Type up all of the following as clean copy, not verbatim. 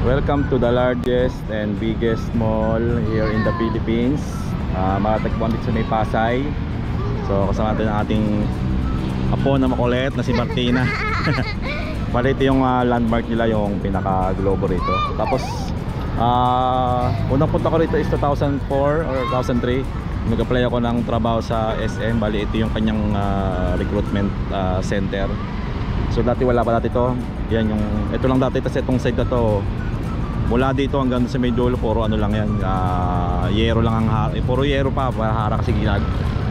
Welcome to the largest and biggest mall here in the Philippines. Matatagpuan dito sa may Pasay. So kasama natin ang ating apo na makulit na si Martina. Bali ito yung landmark nila, yung pinaka globo rito. Tapos unang punta ko rito is 2004 or 2003. Nag-apply ako ng trabaho sa SM. Bali ito yung kanyang recruitment center. So dati wala pa dati to. Yan yung, ito lang dati, kasi itong side na to mula dito hanggang sa may dulo puro ano lang yan, yero lang ang puro yero pa, hara kasi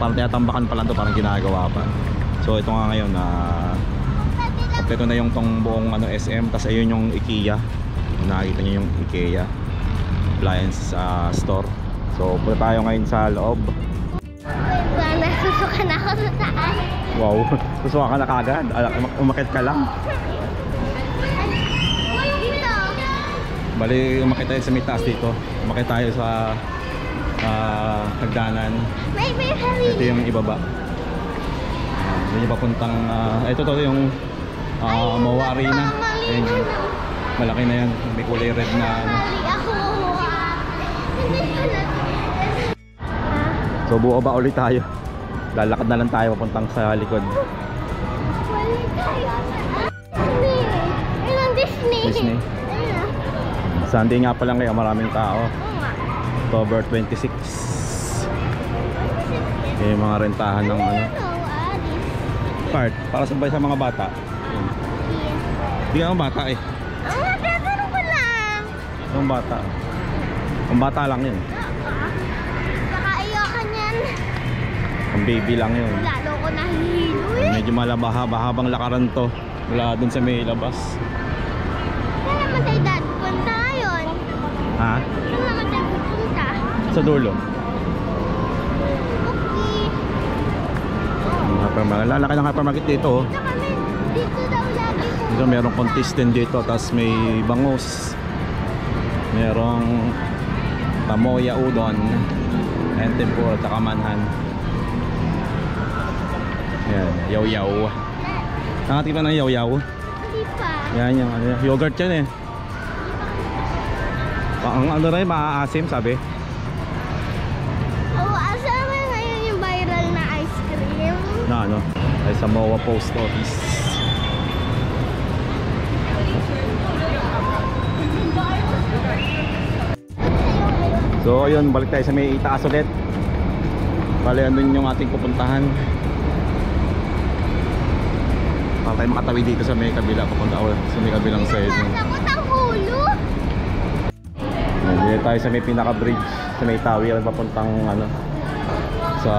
parang tinatambakan pa lang to, parang ginagawa pa. So ito nga ngayon kompleto na yung tong buong ano SM. Tas ayun yung IKEA, nakikita nyo yung IKEA appliance store. So punta tayo ngayon sa loob. Nasusukan ako sa taas. Wow, susuka ka na kagad, umakit ka lang. Bali umakit tayo sa may taas dito. Umakit tayo sa hagdanan. Ito yung ibaba. Yun yung papuntang ito to yung Moa Arena. Ayun, malaki na yan, may kulay red na So buo ba ulit tayo? Lalakad na lang tayo papuntang sa likod. Disney. Sunday nga pa lang kaya maraming tao. October 26. Yung mga rentahan ng ano part para sabay sa mga bata. Hindi ka bata eh. Pero ko lang. Yung bata. Yung bata lang yun. Saka ayoko niyan. Ang baby lang yun. Lalo ko nahihilo eh. Medyo mahaba-habang lakaran to mula dun sa may labas. Saan naman tayo punta yun? Ha? Saan naman tayo pupunta? Sa dulo. Okay. Lalaki ng hypermarket dito oh. Saka kami dito daw lagi po. Dito merong contestant dito, tapos may bangus, merong tamoya udon and tempura, tsaka manhan. Yan, yaw-yaw. Nakatipan ng yaw-yaw. Hindi pa. Yan yung yogurt yan eh. Ang ano rin, maaasim sabi. Oh, asan mo ngayon yung viral na ice cream? Na ano, ay sa MOA Post Office. So ayun, balik tayo sa may itaas ulit. Bali andun yung ating pupuntahan. Para tayo makatawid dito sa may kabila, papunta ulit sa may kabilang side. Takot ang ulo. Dito tayo sa may pinaka bridge, sa may tawid papuntang ano sa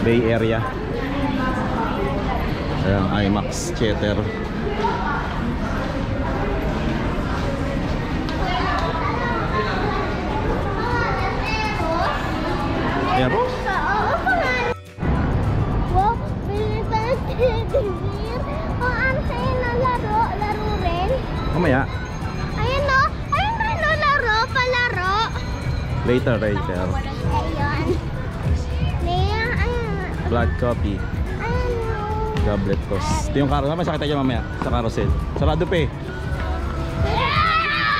Bay Area. Ayan, IMAX Theater. Ayan. Wow, bilhin tayo teddy bear. O, ano sa'yo na laro rin? Mamaya. Ayun no, ayun rin no, palaro. Later. Ayun. Ayun. Black coffee. Ayun. Goblet toast. Ito yung carousel. Masakit tayo mamaya sa carousel. Sarado pa eh.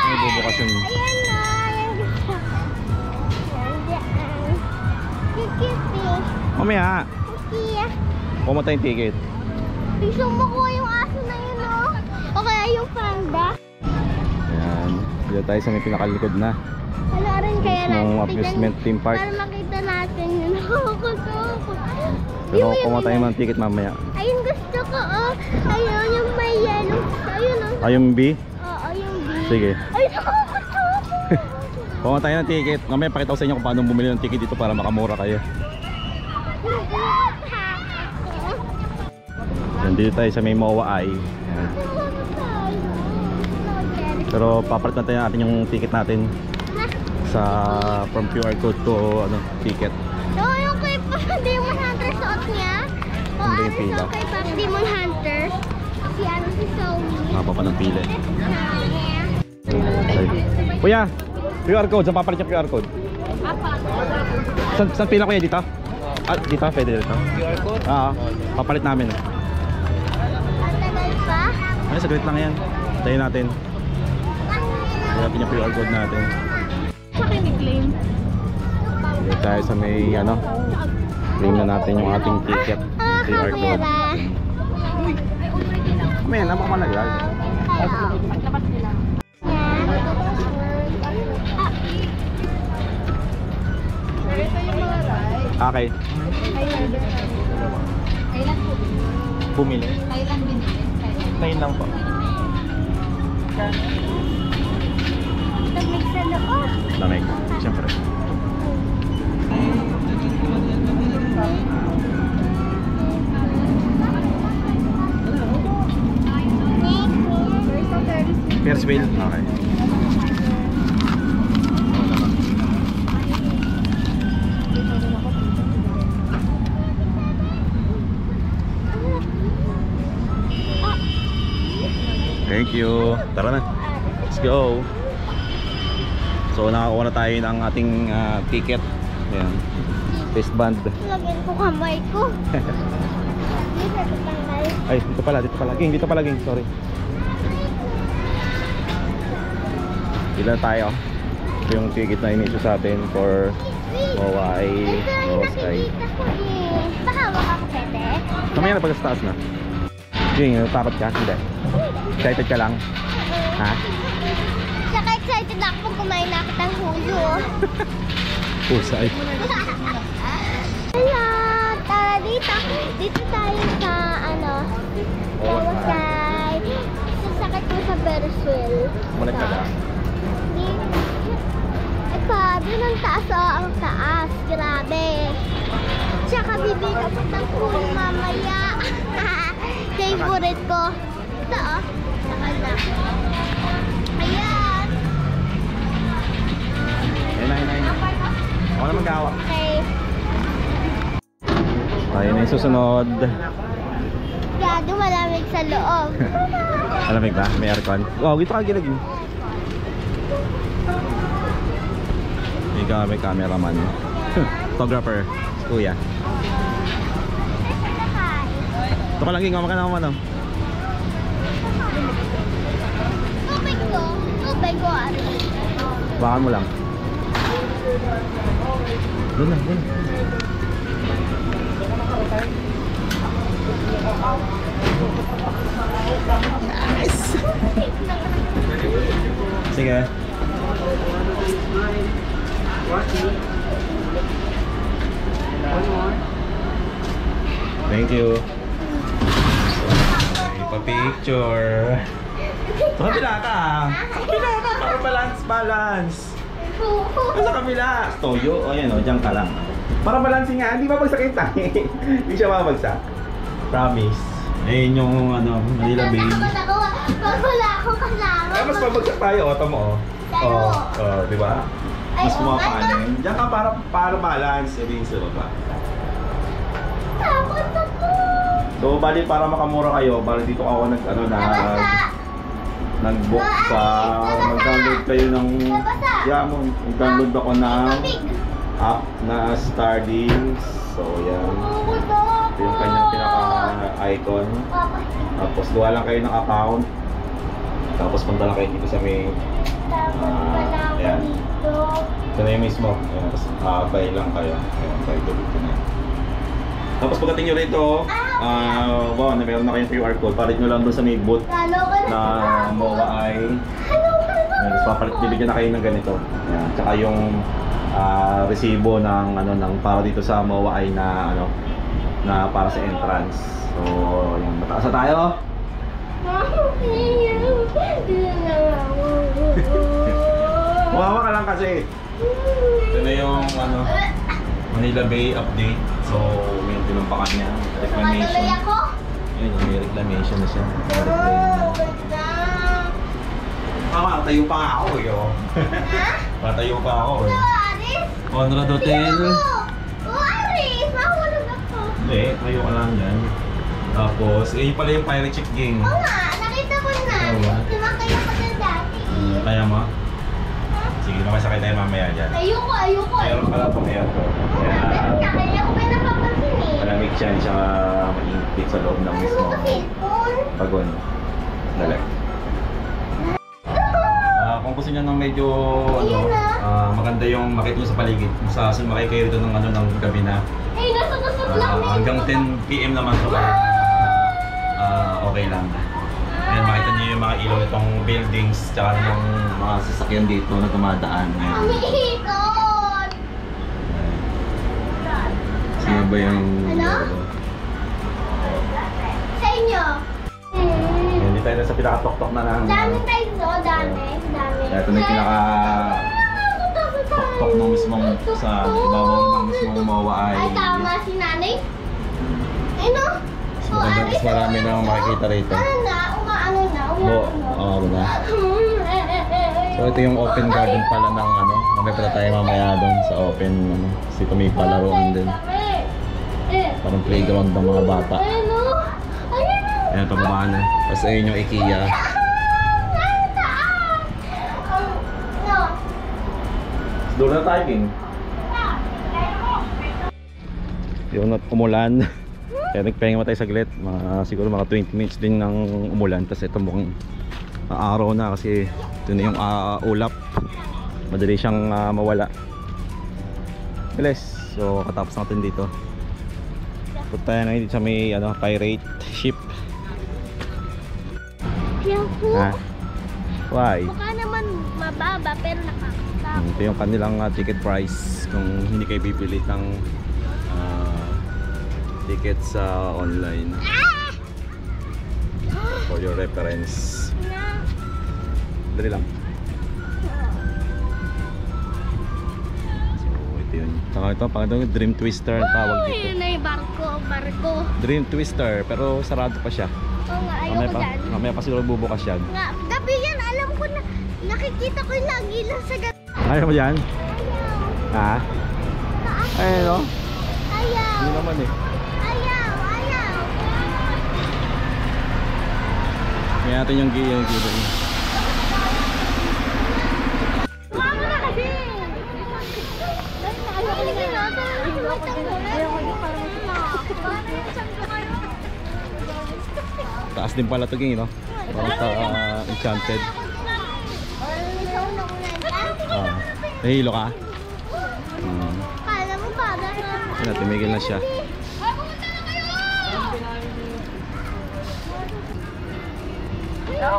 May bubukas yun. Ayan no, ayan gusto. Ayan. Kikiti. Mamaya. Kikiya. Pumunta tayong ticket. Gusto mo ko yung aso na yun no? O kaya yung panda? Ayan. Dito tayo sa may pinakalikod na. Wala rin kaya Mismong natin. amusement theme park. Para makita natin yun. Nakakatakot. Pero kung tayo ng ticket mamaya. Ayun gusto ko oh. Ayun yung may yellow. Ayun oh. Ay yung B? Oo, yung B. Sige. Ay, nakakatakot. Kung tayo ng ticket. Mamaya pakita ko sa inyo kung paano bumili ng ticket dito para makamura kayo. Nandito tayo sa may MOA Eye. Ayan. Pero papalit natin natin yung ticket natin sa from QR code to ano, ticket. So, yung kay Demon Hunter suot niya. O, Hindi ano pila. suot kay Demon Hunter? Si ano si Zoe. Mapa pa ng pila. Kuya, QR code. Saan papalit yung QR code? Saan pila kuya? Dito? Dito? Pwede dito? QR code? Papalit namin. Ang tagal pa. Ay, saglit lang yan. Tayo natin. natin yung QR code natin. Sa kiniklaim. Dito tayo sa may ano, claim na natin yung ating ticket. QR code. May naman malaglag. Paglabas nila. Okay. Kailan po? Bumili. Kailan binili? Ngayon lang po. Lamig sa loob. Lamig. Siyempre. Ferris wheel. Okay. Thank you. Tara na. Let's go. So nakakuha na tayo ng ating ticket. Ayan. Wristband. Lagyan ko kamay ko. Ay, dito pala. Dito pala, Ging. Sorry. Ilan tayo? Ito yung ticket na in-issue sa atin for Mowai, Mowai Sky. Pahawak ako, pwede? Kamaya na pag sa taas na. Ging, takot ka? Hindi. Excited ka lang? Ha? Saka excited ako pag kumain na kitang hulo. Pusay. Hello! Tara dito. Dito tayo sa Mowai. Sasakit ko sa Ferris wheel. Balik ka na. Doon ang taas, ang taas. Grabe. Tsaka bibili ka pa ng pool mamaya. Favorite ko. Ito saka na. Ayan. Ayun. Ako na mag-awa. Okay. Tayo na yung susunod. Gado, malamig sa loob. Alamig ba? May aircon? Oh, dito ka gilagin. Ikaw may cameraman. Photographer. Si Kuya. Ito ka lang, Ging. Mama ka na naman. Tubig ko. Bakan mo lang. Doon na. Nice! Sige. Thank you. Pa-picture. Kabila ka. Para balance. Sa kabila. Toyo. O yan o, dyan ka lang. Para balancing nga. Hindi babagsakin tayo. Hindi siya babagsak. Promise. Ayun yung Manila Bay. Pag wala akong kasama. Mas babagsak tayo. Oto mo o. Diba? Mas kumakanin. Diyan ka para balance. Edi yung sa baba. Takot ako. So bali para makamura kayo, bali dito ako nag-book sa mag-download kayo ng mag-download ako ng app na Stardings. So yan. Ito yung kanyang pinaka-icon. Tapos gawa lang kayo ng account. Tapos punta lang kayo dito sa may yan. Ito na yung mismo. Ayan, tapos buy lang kayo. Ayan, buy dito na. Tapos pagdating nyo rito, wow, na meron na kayong QR code. Palit nyo lang doon sa may booth na Mowai. Tapos bibigyan na kayo ng ganito. Ayan. Tsaka yung resibo ng para dito sa Mowai na na para sa entrance. So, yung mataas na tayo. Wawa ka lang kasi. Ito na yung Manila Bay update. So, may tinumpakan niya. Reclamation. Yun, may reclamation na siya. Tayo pa nga ako eh. Patayo pa ako eh. Conrad Hotel. Aris! Mahulog ako. Hindi, tayo ka lang yan. Tapos, yun pala yung Pirate Chick Gang. Oo nga, nakita ko na. Sumakay ako dyan dati. Kaya mo? Sige, makasakay tayo mamaya dyan. Ayoko. Meron pala itong aircon. Kaya ko may napapansin eh. Malamig siya, hindi siya mainit sa loob ng mismo Cellphone. bagon. Dali. Kung kung gusto niyo ng medyo maganda yung makita niyo sa paligid, kung sa sumakay kayo dito ng gabi na hanggang 10 PM naman so okay lang. Ayan, makita niyo yung mga ilaw nitong buildings tsaka yung mga sasakyan dito na dumadaan. Ayan. Umiikot! Sino ba yung... Ano? Sa inyo? Hindi tayo na sa pinaka-tok-tok na lang. Dami tayo no? Dami. Ito na yung pinaka-tok-tok ng mismong sa ibabaw ng mismong MOA ay... Ay, tama si nanay. Ay, no? Mas marami na makikita rito. Umaano na. Na. So ito yung open garden pala ng mamaya pala tayo mamaya doon sa open kasi may palaruan din. Parang playground ng mga bata. Ayan, pababa na. Tapos ayun yung IKEA. Doon na tayo, King. Yung umulan. Kaya nagpahinga tayo saglit. Siguro mga 20 minutes din ng umulan. Tapos ito mukhang araw na kasi ito na yung ulap. Madali siyang mawala. Bilis. So katapos natin dito. Punta tayo na dito sa may pirate ship. Yaku. Ha? Why? Mukha naman mababa pero nakakasama. Ito yung kanilang ticket price kung hindi kayo bibili ng tickets sa online. For your reference. Dali lang. So ito yun. Saka ito, pang Dream Twister ang tawag dito. Yun na yung barko. Dream Twister, pero sarado pa siya. Oo nga, ayoko dyan. Mamaya pa siguro bubukas yan. Nga, gabi yan, alam ko na. Nakikita ko yung lagi lang sa gabi. Ayaw mo dyan? Ayaw. Ha? Ayun no? Ayaw. Hindi naman eh. Ayaw. Kaya natin yung gilid. Mama na kasi. Taas din pala ito, Ging, no? Parang sa Enchanted. Nahihilo ka? Kala mo ba? Ayan, tumigil na siya.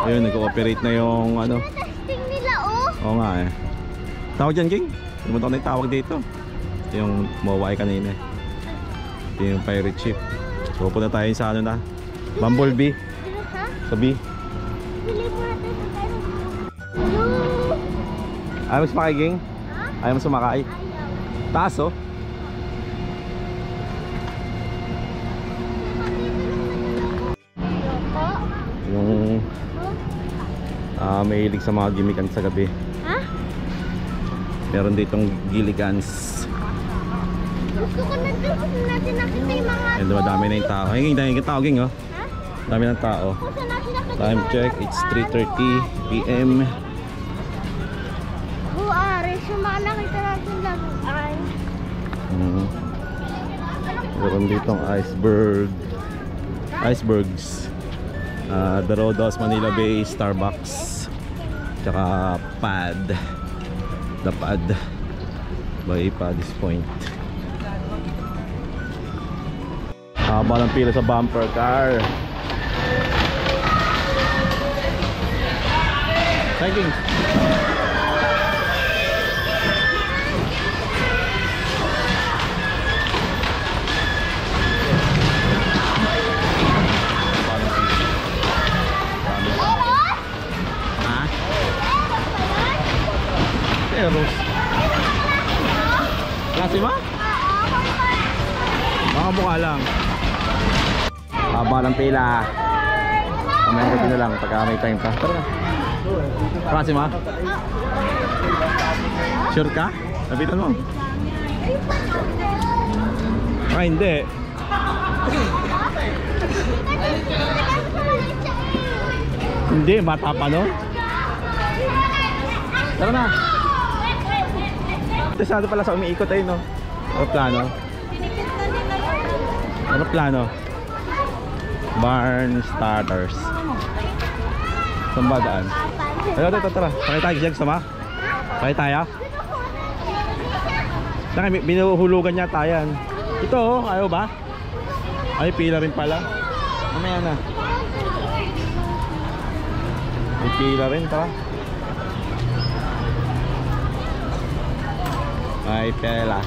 Ayun, nag-ooperate na yung Testing nila, oh. Oo nga eh. Tawag dyan, Ging? Pumunta ko na yung tawag dito. Ito yung mawaway kanina eh. Ito yung pirate ship. So punta tayo sa Bumblebee. Ha? Sa B. Bili mo natin sa tayo. Ayaw mo sumakay, Ging? Ha? Ayaw mo sumakay? Ayaw. Taas oh. Ayoko. Yung mahilig sa mga gimikan sa gabi. Ha? Meron ditong gilligans. Gusto ko na dun. Gusto natin nakita yung mga Ayun, dumadami na yung tao. Ayun, dami yung tao, Ging, oh. Ha? Dami ng tao. Gusto natin nakita Time yung check, mga it's 3:30 PM. Ares, yung mga nakita natin laruan. Meron ditong icebergs. The Rodos, Manila Bay, Starbucks, tsaka Pad. The Pad by Paddy's Point. Haba ng pila sa bumper car. Thank you. Ha? Eros. Klase ba? Baka mukha lang. Haba ng pila. Mamaya gabi na lang pagka may time pa. Tara na. Klase ma? Sure ka? Lapitan mo. Ah, hindi. Hindi, bata pa no? Tara na. Interesado pala sa umiikot ay no? Aeroplano. Aeroplano. Barn Starters. Saan ba daan? Ayun, tara. Sakay tayo, Jeng, sama? Sakay tayo? Saka binuhulugan niya tayan. Ito oh, ayaw ba? Ay, pila rin pala. Mamaya na. May pila rin, tara. Ay, pela.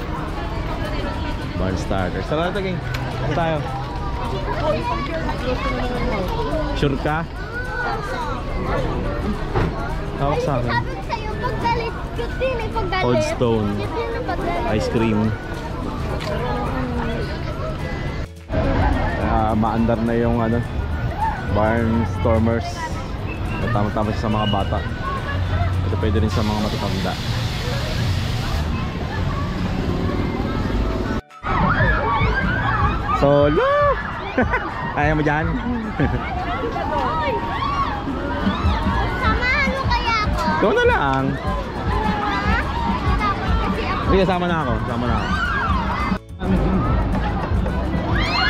Barn starter. Sarap ito, Ging. Saan tayo? Sure ka? Hawak sa akin. Sabi ko sa'yo, paggalit. Cute din eh, paggalit. Old Stone. Cute din ang paggalit. Ice cream. Maandar na yung ano, Barnstormers. Tama-tama siya sa mga bata. Ito pwede rin sa mga matatanda. Solo! Ayaw mo dyan? Samahan mo kaya ako? Ikaw na lang. Sige, sama na ako. Sama na ako.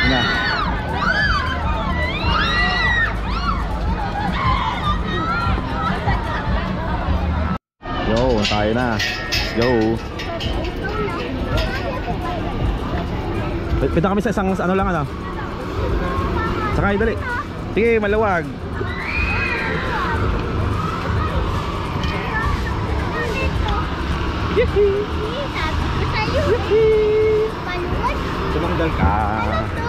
Na. Yo, tayo na. Let's go. Pwede kami sa isang ano lang ano. Sakay, dali. Sige, maluwag. Sabi ko sa'yo. Paluwag. Tumanggal ka. Ano to?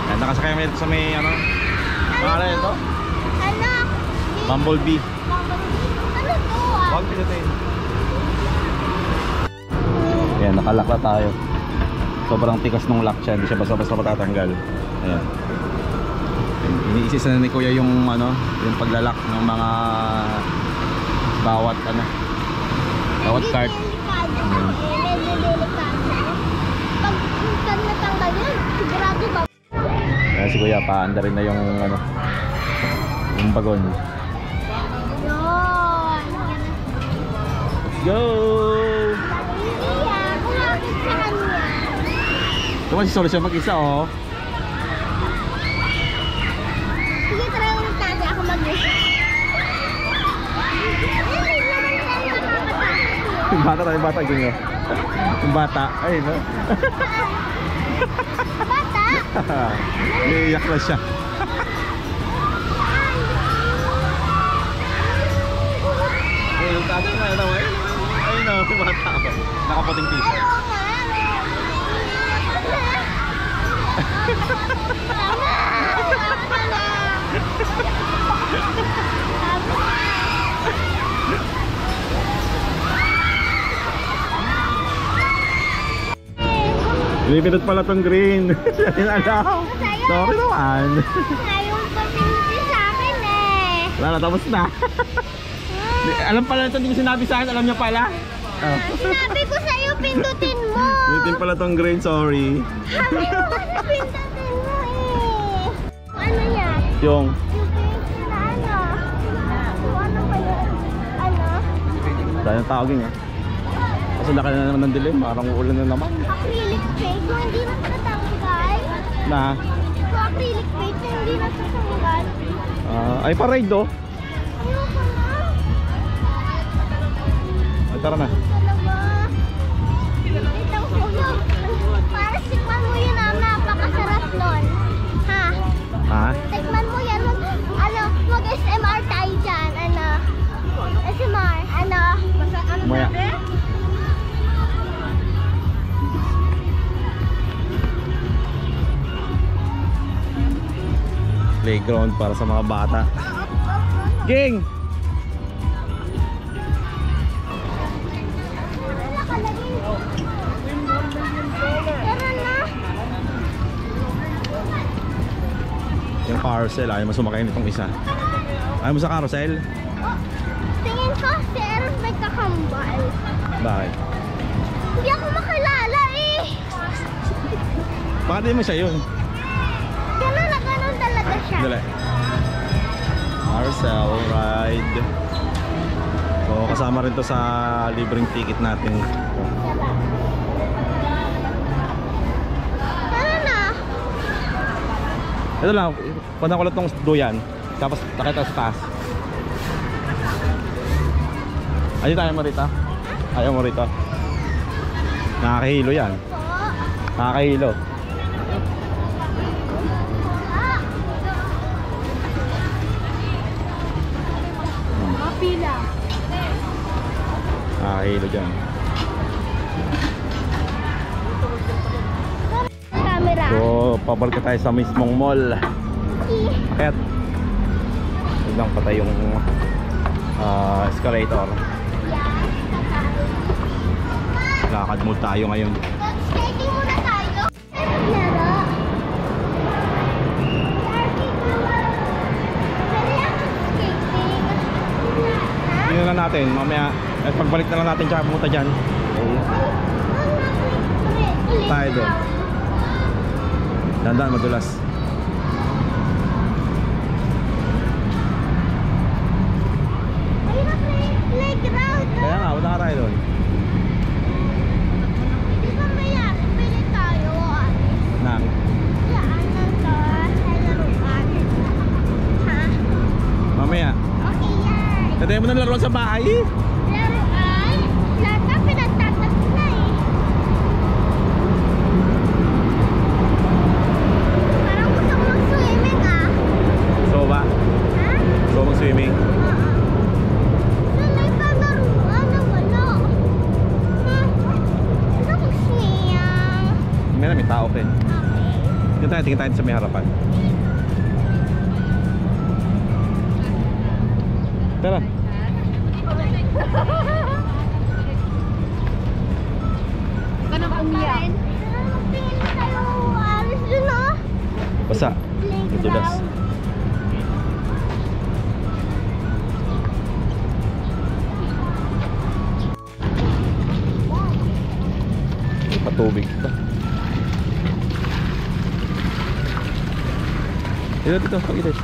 Yan, nakasakay kami dito sa may ano. Pangalan ito? Anak. Bumblebee. Ano to ah? Huwag pinutin. Ayan, nakalak na tayo. Sobrang tikas nung lock siya. Hindi siya basta-basta matatanggal. Ayan. Iniisisa na ni Kuya yung ano, yung paglalak ng mga bawat ano, bawat cart. Medyo delikado. Pag natanggal yun, sigurado ba? Kaya si Kuya paanda rin na yung ano, yung bagon. Yun. Let's go! Iya, kumapit sa kanya. Ito kasi solusyon mag-isa oh. Sige, try ulit natin ako mag-isa. Hindi naman tayo makakatakas. Yung bata tayo, bata ganyan. Yung bata, ay no. Bata? Iiyak na siya. Ay, yung tatay na yun, ay no, yung bata ako. Nakaputing t-shirt. Oo nga. Pinipindot pala tong green. Yan alam. Sorry naman. Ngayon pa pinipin sa akin eh. Wala na, tapos na. Alam pala ito, hindi ko sinabi sa akin. Alam niya pala. Oh. Sinabi ko sa'yo, pindutin mo. Pinitin pala tong green, sorry. Sabi mo kasi pindutin mo eh. Ano yan? Yung Yung page na ano? Ano pa yun? Ano? dahil ng tawagin ha. Kasi laki na naman ng dilim, parang uulan na naman. Acrylic paint, kung hindi na tatanggal. Na? Kung acrylic paint, kung hindi na tatanggal. Ay parade do. Ayoko na. Ay tara na. Talaga. Ito ko yun. Para sikman mo yun ah, napakasarap nun. Ha? Ha? Tikman mo yan. Ano, mag-SMR tayo dyan. Ano? SMR. Ano? Ano Maya. sabi? Playground para sa mga bata. Ging! Tara na. Yung carousel, ayaw mo sumakay nitong isa. Ayaw mo sa carousel? Tingin ko si Eros may kakambal. Bakit? Hindi ako makilala eh. Baka di mo siya yun. Ganun na ganun talaga siya. Dali. Carousel ride. So kasama rin to sa libreng ticket natin. Tara na. Ito lang, punta ko lang tong duyan. Tapos nakita sa taas. Ayun tayo mo rito. Ayaw mo rito. Nakakahilo yan. Po. Nakakahilo. Mapila. Nakakahilo dyan. Camera. So, pabalik ka tayo sa mismong mall. Akit. Biglang patay yung escalator. Lakad mode tayo ngayon. Skating muna tayo. Laro. Tingnan lang natin, mamaya at pagbalik na lang natin tsaka pumunta dyan. Tayo doon. Dandan, madulas. Ayun na playground. Kaya nga, wala ka tayo doon. Di ba maya, pili tayo. Nang, Saan lang to? Sa laruan. Ha? mamaya. Okay yan. Tatay mo na laruan sa bahay. Laruan? Lahat na pinagtatag na eh. Parang gusto ko mag-swimming ah. So ba? Ha? So mag-swimming. Saan na yung palaruan na wala? Ha? Gusto ko mag-swim. May tao pa eh. Okay. Tingin tayo sa may harapan. Tara. Ganun umiyak. Magtingin na tayo. Alis dun ah. Basa. Madulas. May patubig pa. Dito, pag-itis.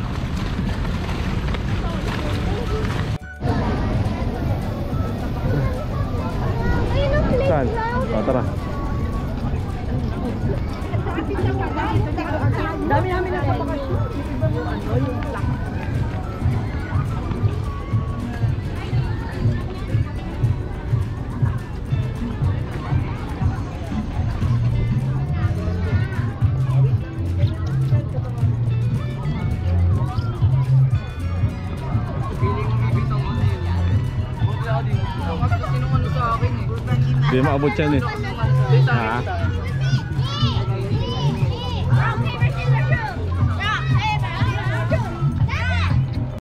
Ayun ang Saan? playground. O, tara. Dami namin napapakasyon. Iba mo yung plak. Hindi maabot yan eh. Ha?